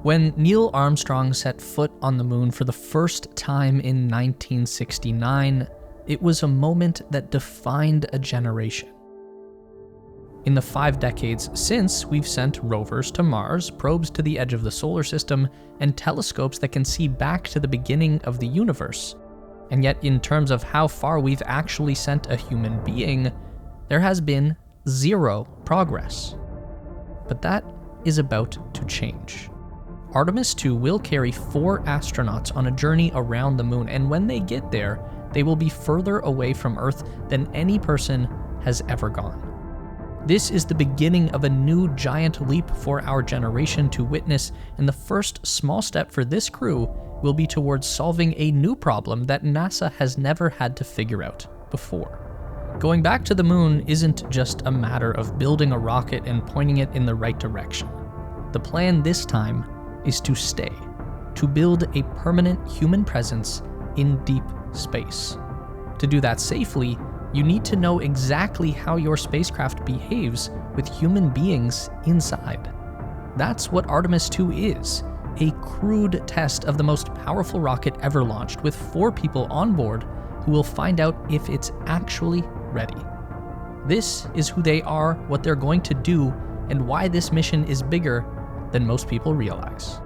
When Neil Armstrong set foot on the moon for the first time in 1969, it was a moment that defined a generation. In the 5 decades since, we've sent rovers to Mars, probes to the edge of the solar system, and telescopes that can see back to the beginning of the universe. And yet, in terms of how far we've actually sent a human being, there has been 0 progress. But that is about to change. Artemis 2 will carry 4 astronauts on a journey around the moon, and when they get there, they will be further away from Earth than any person has ever gone. This is the beginning of a new giant leap for our generation to witness, and the first small step for this crew will be towards solving a new problem that NASA has never had to figure out before. Going back to the moon isn't just a matter of building a rocket and pointing it in the right direction. The plan this time is to stay, to build a permanent human presence in deep space. To do that safely, you need to know exactly how your spacecraft behaves with human beings inside. That's what Artemis 2 is, a crude test of the most powerful rocket ever launched, with 4 people on board who will find out if it's actually ready. This is who they are, what they're going to do, and why this mission is bigger than most people realize.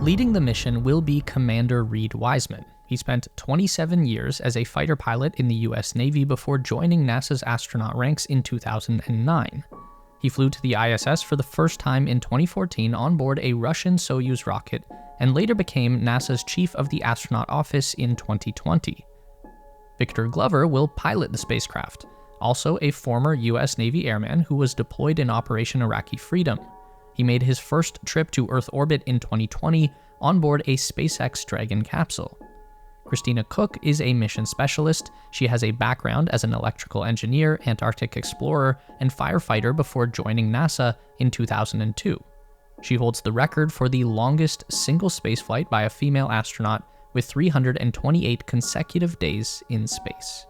Leading the mission will be Commander Reed Wiseman. He spent 27 years as a fighter pilot in the US Navy before joining NASA's astronaut ranks in 2009. He flew to the ISS for the first time in 2014 on board a Russian Soyuz rocket, and later became NASA's chief of the astronaut office in 2020. Victor Glover will pilot the spacecraft, also a former US Navy airman who was deployed in Operation Iraqi Freedom. He made his first trip to Earth orbit in 2020 on board a SpaceX Dragon capsule. Christina Cook is a mission specialist. She has a background as an electrical engineer, Antarctic explorer, and firefighter before joining NASA in 2002. She holds the record for the longest single spaceflight by a female astronaut, with 328 consecutive days in space.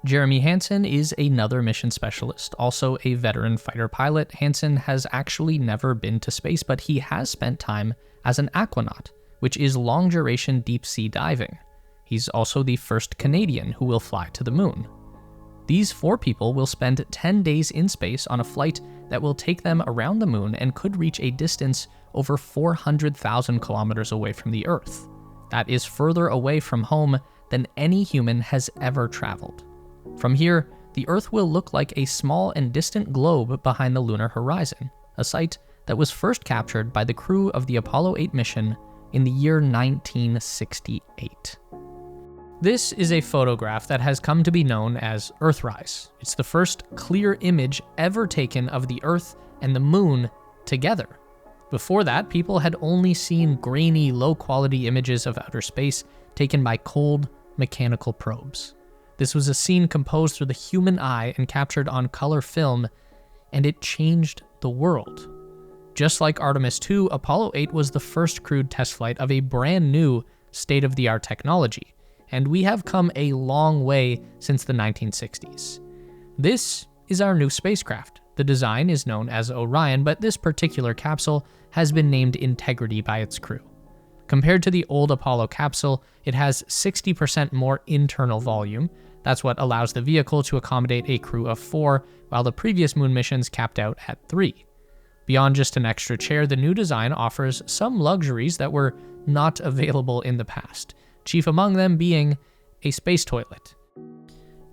Jeremy Hansen is another mission specialist, also a veteran fighter pilot. Hansen has actually never been to space, but he has spent time as an aquanaut, which is long-duration deep-sea diving. He's also the first Canadian who will fly to the moon. These 4 people will spend 10 days in space on a flight that will take them around the moon and could reach a distance over 400,000 kilometers away from the Earth. That is further away from home than any human has ever traveled. From here, the Earth will look like a small and distant globe behind the lunar horizon, a sight that was first captured by the crew of the Apollo 8 mission in the year 1968. This is a photograph that has come to be known as Earthrise. It's the first clear image ever taken of the Earth and the moon together. Before that, people had only seen grainy, low-quality images of outer space taken by cold, mechanical probes. This was a scene composed through the human eye and captured on color film, and it changed the world. Just like Artemis 2, Apollo 8 was the first crewed test flight of a brand new, state-of-the-art technology, and we have come a long way since the 1960s. This is our new spacecraft. The design is known as Orion, but this particular capsule has been named Integrity by its crew. Compared to the old Apollo capsule, it has 60% more internal volume. That's what allows the vehicle to accommodate a crew of 4, while the previous moon missions capped out at 3. Beyond just an extra chair, the new design offers some luxuries that were not available in the past, chief among them being a space toilet.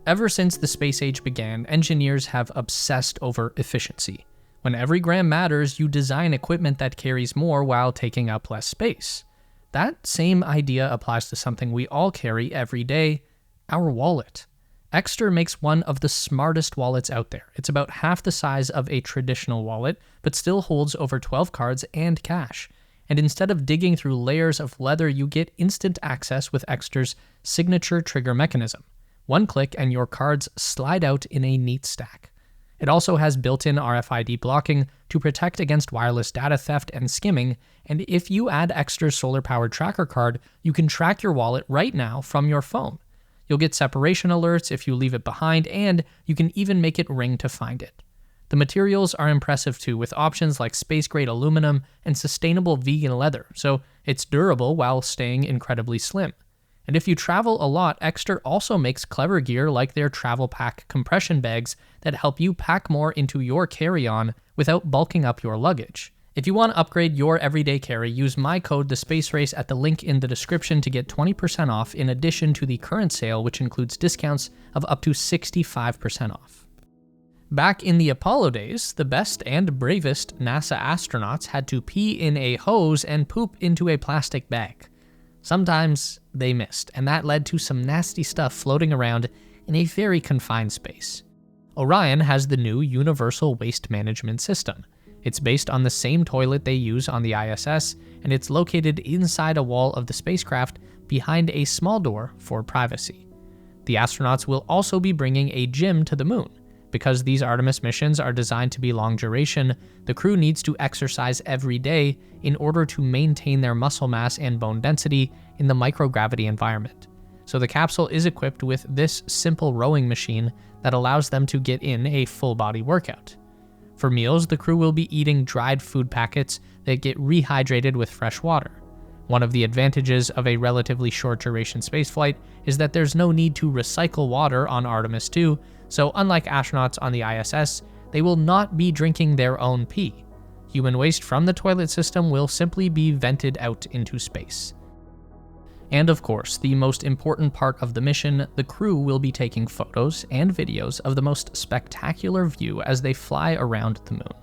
Ever since the space age began, engineers have obsessed over efficiency. When every gram matters, you design equipment that carries more while taking up less space. That same idea applies to something we all carry every day, our wallet. Ekster makes one of the smartest wallets out there. It's about half the size of a traditional wallet, but still holds over 12 cards and cash. And instead of digging through layers of leather, you get instant access with Ekster's signature trigger mechanism. One click and your cards slide out in a neat stack. It also has built-in RFID blocking to protect against wireless data theft and skimming, and if you add Ekster's solar-powered tracker card, you can track your wallet right now from your phone. You'll get separation alerts if you leave it behind, and you can even make it ring to find it. The materials are impressive too, with options like space-grade aluminum and sustainable vegan leather, so it's durable while staying incredibly slim. And if you travel a lot, Ekster also makes clever gear like their travel pack compression bags that help you pack more into your carry-on without bulking up your luggage. If you want to upgrade your everyday carry, use my code TheSpaceRace at the link in the description to get 20% off in addition to the current sale, which includes discounts of up to 65% off. Back in the Apollo days, the best and bravest NASA astronauts had to pee in a hose and poop into a plastic bag. Sometimes they missed, and that led to some nasty stuff floating around in a very confined space. Orion has the new Universal Waste Management System. It's based on the same toilet they use on the ISS, and it's located inside a wall of the spacecraft behind a small door for privacy. The astronauts will also be bringing a gym to the moon. Because these Artemis missions are designed to be long duration, the crew needs to exercise every day in order to maintain their muscle mass and bone density in the microgravity environment. So the capsule is equipped with this simple rowing machine that allows them to get in a full body workout. For meals, the crew will be eating dried food packets that get rehydrated with fresh water. One of the advantages of a relatively short duration spaceflight is that there's no need to recycle water on Artemis 2, so unlike astronauts on the ISS, they will not be drinking their own pee. Human waste from the toilet system will simply be vented out into space. And of course, the most important part of the mission, the crew will be taking photos and videos of the most spectacular view as they fly around the moon.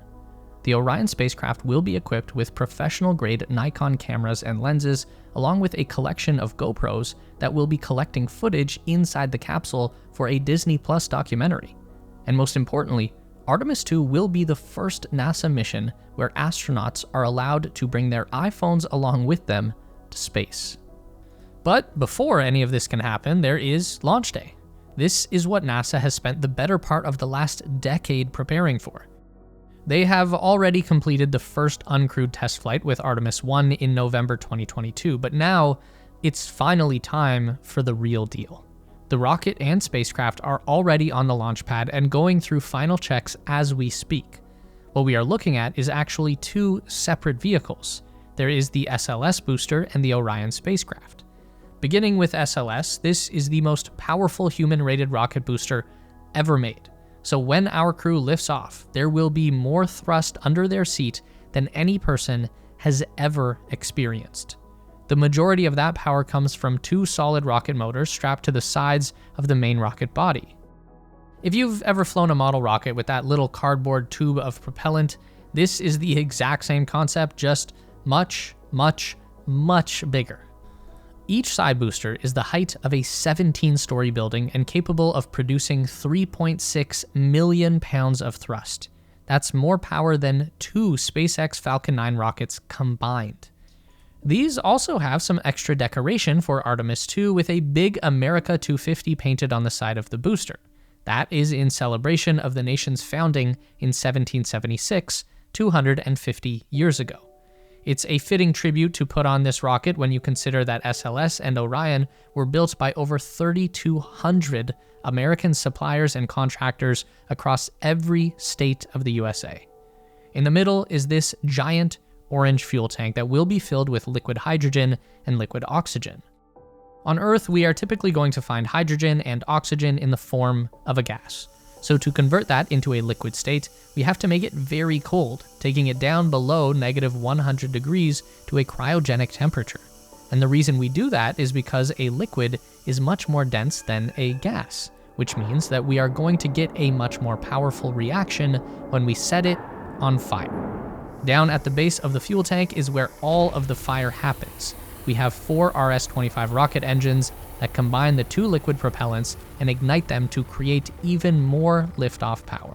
The Orion spacecraft will be equipped with professional-grade Nikon cameras and lenses, along with a collection of GoPros that will be collecting footage inside the capsule for a Disney Plus documentary. And most importantly, Artemis 2 will be the first NASA mission where astronauts are allowed to bring their iPhones along with them to space. But before any of this can happen, there is launch day. This is what NASA has spent the better part of the last decade preparing for. They have already completed the first uncrewed test flight with Artemis 1 in November 2022, but now it's finally time for the real deal. The rocket and spacecraft are already on the launch pad and going through final checks as we speak. What we are looking at is actually two separate vehicles. There is the SLS booster and the Orion spacecraft. Beginning with SLS, this is the most powerful human-rated rocket booster ever made. So when our crew lifts off, there will be more thrust under their seat than any person has ever experienced. The majority of that power comes from two solid rocket motors strapped to the sides of the main rocket body. If you've ever flown a model rocket with that little cardboard tube of propellant, this is the exact same concept, just much, much, much bigger. Each side booster is the height of a 17-story building and capable of producing 3.6 million pounds of thrust. That's more power than two SpaceX Falcon 9 rockets combined. These also have some extra decoration for Artemis 2 with a big America 250 painted on the side of the booster. That is in celebration of the nation's founding in 1776, 250 years ago. It's a fitting tribute to put on this rocket when you consider that SLS and Orion were built by over 3,200 American suppliers and contractors across every state of the USA. In the middle is this giant orange fuel tank that will be filled with liquid hydrogen and liquid oxygen. On Earth, we are typically going to find hydrogen and oxygen in the form of a gas. So to convert that into a liquid state, we have to make it very cold, taking it down below -100 degrees to a cryogenic temperature. And the reason we do that is because a liquid is much more dense than a gas, which means that we are going to get a much more powerful reaction when we set it on fire. Down at the base of the fuel tank is where all of the fire happens. We have 4 RS-25 rocket engines that combine the two liquid propellants and ignite them to create even more liftoff power.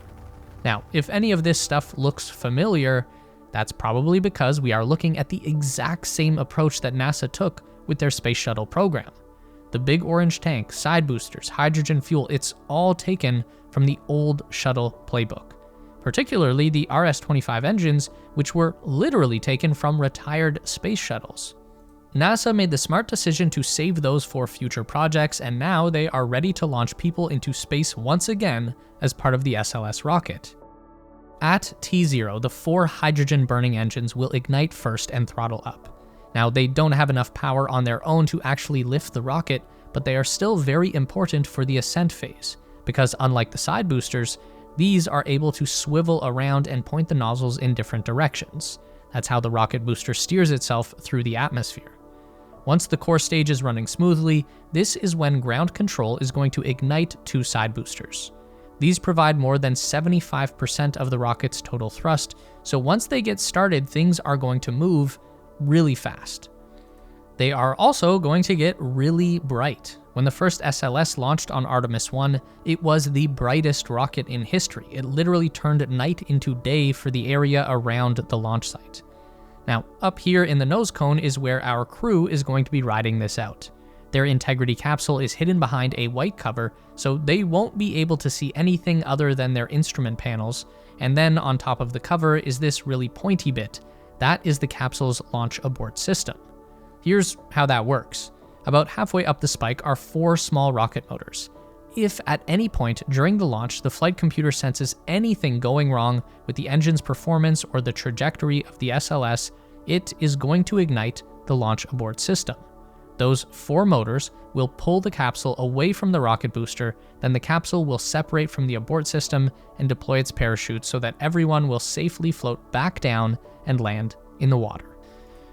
Now, if any of this stuff looks familiar, that's probably because we are looking at the exact same approach that NASA took with their space shuttle program. The big orange tank, side boosters, hydrogen fuel, it's all taken from the old shuttle playbook. Particularly the RS-25 engines, which were literally taken from retired space shuttles. NASA made the smart decision to save those for future projects, and now they are ready to launch people into space once again as part of the SLS rocket. At T0, the 4 hydrogen-burning engines will ignite first and throttle up. Now, they don't have enough power on their own to actually lift the rocket, but they are still very important for the ascent phase, because unlike the side boosters, these are able to swivel around and point the nozzles in different directions. That's how the rocket booster steers itself through the atmosphere. Once the core stage is running smoothly, this is when ground control is going to ignite 2 side boosters. These provide more than 75% of the rocket's total thrust, so once they get started, things are going to move really fast. They are also going to get really bright. When the first SLS launched on Artemis 1, it was the brightest rocket in history. It literally turned night into day for the area around the launch site. Now, up here in the nose cone is where our crew is going to be riding this out. Their Integrity capsule is hidden behind a white cover, so they won't be able to see anything other than their instrument panels, and then on top of the cover is this really pointy bit. That is the capsule's launch abort system. Here's how that works. About halfway up the spike are 4 small rocket motors. If at any point during the launch the flight computer senses anything going wrong with the engine's performance or the trajectory of the SLS, it is going to ignite the launch abort system. Those 4 motors will pull the capsule away from the rocket booster, then the capsule will separate from the abort system and deploy its parachute so that everyone will safely float back down and land in the water.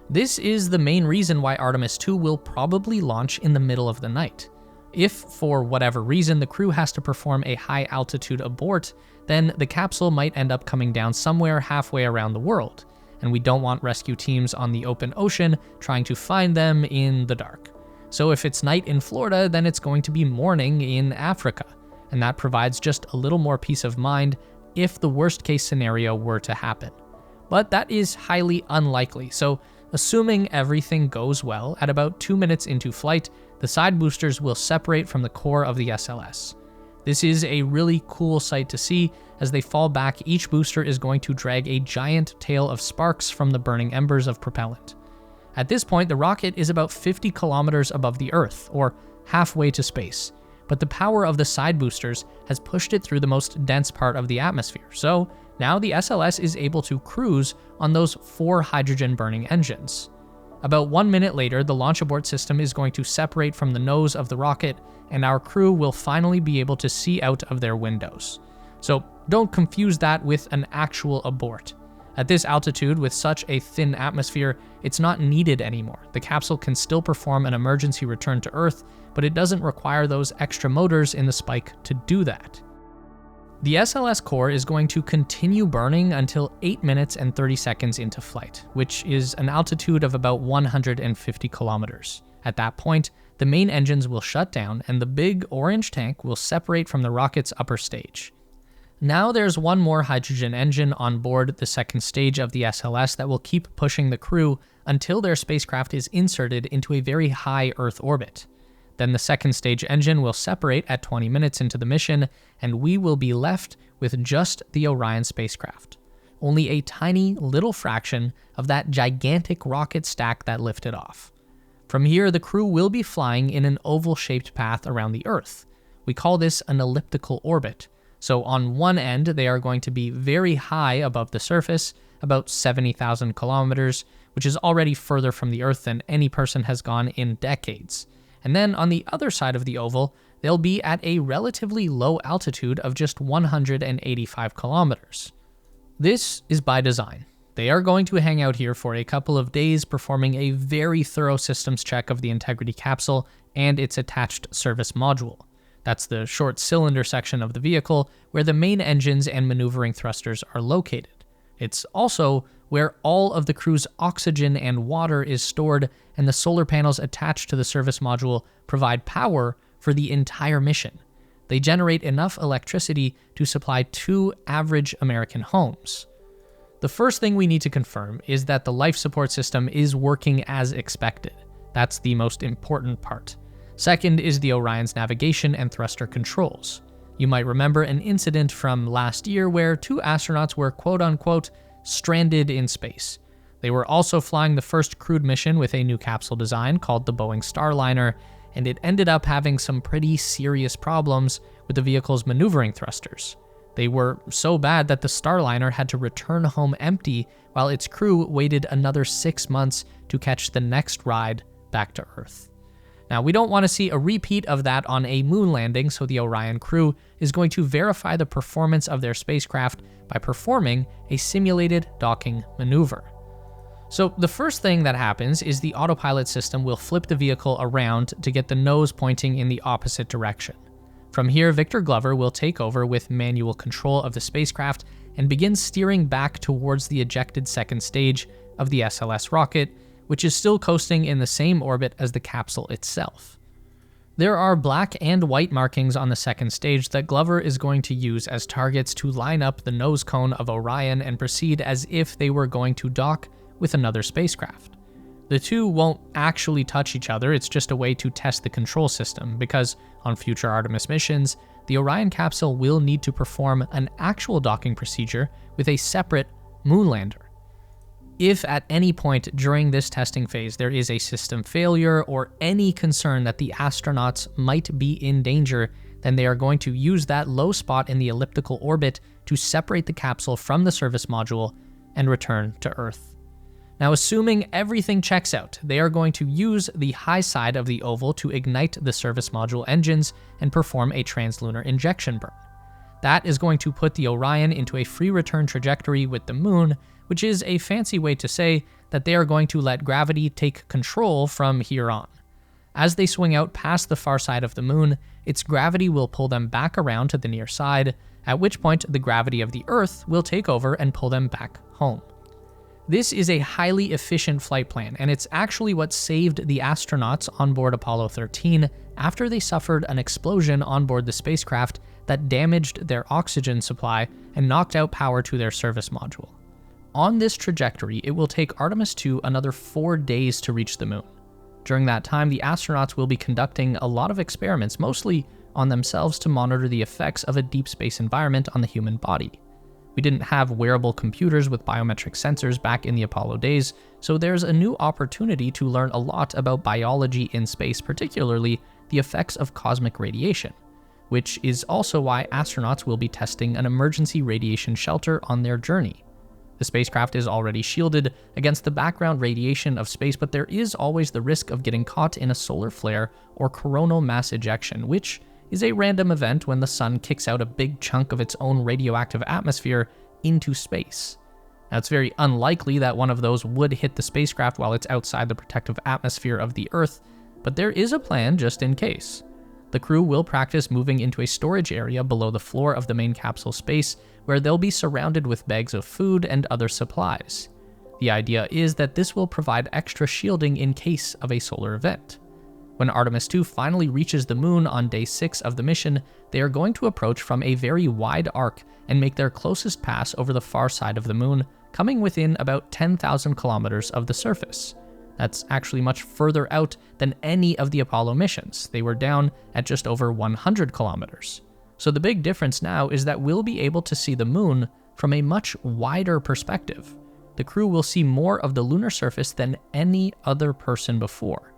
This is the main reason why Artemis 2 will probably launch in the middle of the night. If, for whatever reason, the crew has to perform a high-altitude abort, then the capsule might end up coming down somewhere halfway around the world, and we don't want rescue teams on the open ocean trying to find them in the dark. So if it's night in Florida, then it's going to be morning in Africa, and that provides just a little more peace of mind if the worst-case scenario were to happen. But that is highly unlikely, so assuming everything goes well, at about 2 minutes into flight, the side boosters will separate from the core of the SLS. This is a really cool sight to see. As they fall back, each booster is going to drag a giant tail of sparks from the burning embers of propellant. At this point, the rocket is about 50 kilometers above the Earth, or halfway to space, but the power of the side boosters has pushed it through the most dense part of the atmosphere, so now the SLS is able to cruise on those 4 hydrogen-burning engines. About 1 minute later, the launch abort system is going to separate from the nose of the rocket, and our crew will finally be able to see out of their windows. So don't confuse that with an actual abort. At this altitude, with such a thin atmosphere, it's not needed anymore. The capsule can still perform an emergency return to Earth, but it doesn't require those extra motors in the spike to do that. The SLS core is going to continue burning until 8 minutes and 30 seconds into flight, which is an altitude of about 150 kilometers. At that point, the main engines will shut down and the big orange tank will separate from the rocket's upper stage. Now there's one more hydrogen engine on board the second stage of the SLS that will keep pushing the crew until their spacecraft is inserted into a very high Earth orbit. Then the second stage engine will separate at 20 minutes into the mission, and we will be left with just the Orion spacecraft. Only a tiny little fraction of that gigantic rocket stack that lifted off. From here, the crew will be flying in an oval-shaped path around the Earth. We call this an elliptical orbit. So on one end, they are going to be very high above the surface, about 70,000 kilometers, which is already further from the Earth than any person has gone in decades. And then on the other side of the oval, they'll be at a relatively low altitude of just 185 kilometers. This is by design. They are going to hang out here for a couple of days, performing a very thorough systems check of the Integrity capsule and its attached service module. That's the short cylinder section of the vehicle where the main engines and maneuvering thrusters are located. It's also where all of the crew's oxygen and water is stored, and the solar panels attached to the service module provide power for the entire mission. They generate enough electricity to supply 2 average American homes. The first thing we need to confirm is that the life support system is working as expected. That's the most important part. Second is the Orion's navigation and thruster controls. You might remember an incident from last year where 2 astronauts were quote-unquote stranded in space. They were also flying the first crewed mission with a new capsule design called the Boeing Starliner, and it ended up having some pretty serious problems with the vehicle's maneuvering thrusters. They were so bad that the Starliner had to return home empty while its crew waited another 6 months to catch the next ride back to Earth. Now, we don't want to see a repeat of that on a moon landing, so the Orion crew is going to verify the performance of their spacecraft by performing a simulated docking maneuver. So the first thing that happens is the autopilot system will flip the vehicle around to get the nose pointing in the opposite direction. From here, Victor Glover will take over with manual control of the spacecraft and begin steering back towards the ejected second stage of the SLS rocket, which is still coasting in the same orbit as the capsule itself. There are black and white markings on the second stage that Glover is going to use as targets to line up the nose cone of Orion and proceed as if they were going to dock with another spacecraft. The two won't actually touch each other, it's just a way to test the control system, because on future Artemis missions, the Orion capsule will need to perform an actual docking procedure with a separate moon lander. If at any point during this testing phase there is a system failure or any concern that the astronauts might be in danger, then they are going to use that low spot in the elliptical orbit to separate the capsule from the service module and return to Earth. Now, assuming everything checks out, they are going to use the high side of the oval to ignite the service module engines and perform a translunar injection burn. That is going to put the Orion into a free return trajectory with the moon, which is a fancy way to say that they are going to let gravity take control from here on. As they swing out past the far side of the moon, its gravity will pull them back around to the near side, at which point the gravity of the Earth will take over and pull them back home. This is a highly efficient flight plan, and it's actually what saved the astronauts on board Apollo 13 after they suffered an explosion on board the spacecraft that damaged their oxygen supply and knocked out power to their service module. On this trajectory, it will take Artemis 2 another 4 days to reach the moon. During that time, the astronauts will be conducting a lot of experiments, mostly on themselves, to monitor the effects of a deep space environment on the human body. We didn't have wearable computers with biometric sensors back in the Apollo days, so there's a new opportunity to learn a lot about biology in space, particularly the effects of cosmic radiation, which is also why astronauts will be testing an emergency radiation shelter on their journey. The spacecraft is already shielded against the background radiation of space, but there is always the risk of getting caught in a solar flare or coronal mass ejection, which is a random event when the sun kicks out a big chunk of its own radioactive atmosphere into space. Now, it's very unlikely that one of those would hit the spacecraft while it's outside the protective atmosphere of the Earth, but there is a plan just in case. The crew will practice moving into a storage area below the floor of the main capsule space, where they'll be surrounded with bags of food and other supplies. The idea is that this will provide extra shielding in case of a solar event. When Artemis 2 finally reaches the moon on day 6 of the mission, they are going to approach from a very wide arc and make their closest pass over the far side of the moon, coming within about 10,000 kilometers of the surface. That's actually much further out than any of the Apollo missions. They were down at just over 100 kilometers. So the big difference now is that we'll be able to see the moon from a much wider perspective. The crew will see more of the lunar surface than any other person before.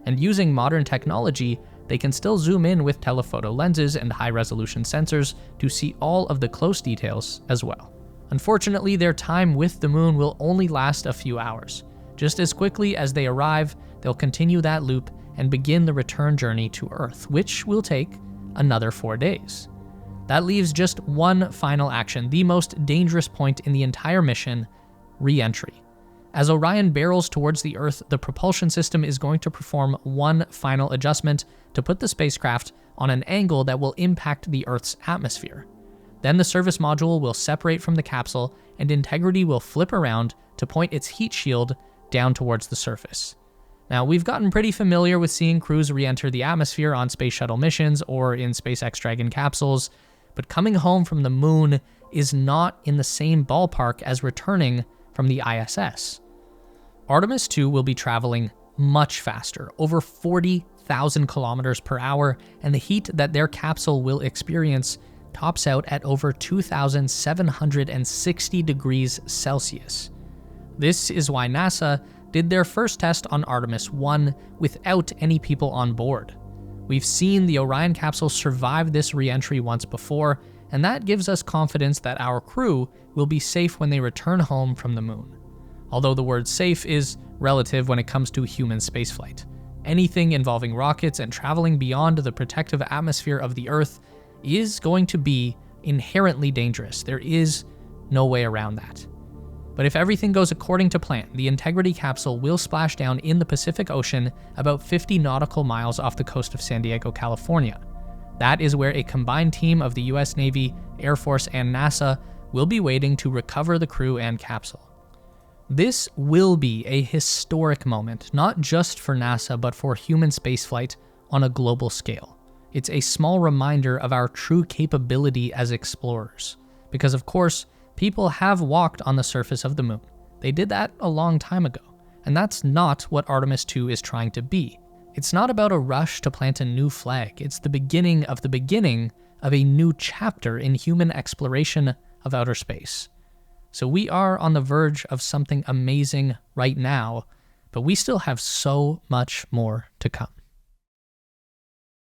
And using modern technology, they can still zoom in with telephoto lenses and high-resolution sensors to see all of the close details as well. Unfortunately, their time with the moon will only last a few hours. Just as quickly as they arrive, they'll continue that loop and begin the return journey to Earth, which will take another 4 days. That leaves just one final action, the most dangerous point in the entire mission: re-entry. As Orion barrels towards the Earth, the propulsion system is going to perform one final adjustment to put the spacecraft on an angle that will impact the Earth's atmosphere. Then the service module will separate from the capsule, and integrity will flip around to point its heat shield down towards the surface. Now, we've gotten pretty familiar with seeing crews re-enter the atmosphere on space shuttle missions or in SpaceX Dragon capsules, but coming home from the moon is not in the same ballpark as returning from the ISS. Artemis 2 will be traveling much faster, over 40,000 kilometers per hour, and the heat that their capsule will experience tops out at over 2,760 degrees Celsius. This is why NASA did their first test on Artemis 1 without any people on board. We've seen the Orion capsule survive this re-entry once before, and that gives us confidence that our crew will be safe when they return home from the moon. Although the word safe is relative when it comes to human spaceflight. Anything involving rockets and traveling beyond the protective atmosphere of the Earth is going to be inherently dangerous. There is no way around that. But if everything goes according to plan, the Integrity capsule will splash down in the Pacific Ocean about 50 nautical miles off the coast of San Diego, California. That is where a combined team of the US Navy, Air Force, and NASA will be waiting to recover the crew and capsule. This will be a historic moment, not just for NASA, but for human spaceflight on a global scale. It's a small reminder of our true capability as explorers. Because of course, people have walked on the surface of the moon. They did that a long time ago, and that's not what Artemis 2 is trying to be. It's not about a rush to plant a new flag. It's the beginning of a new chapter in human exploration of outer space. So we are on the verge of something amazing right now, but we still have so much more to come.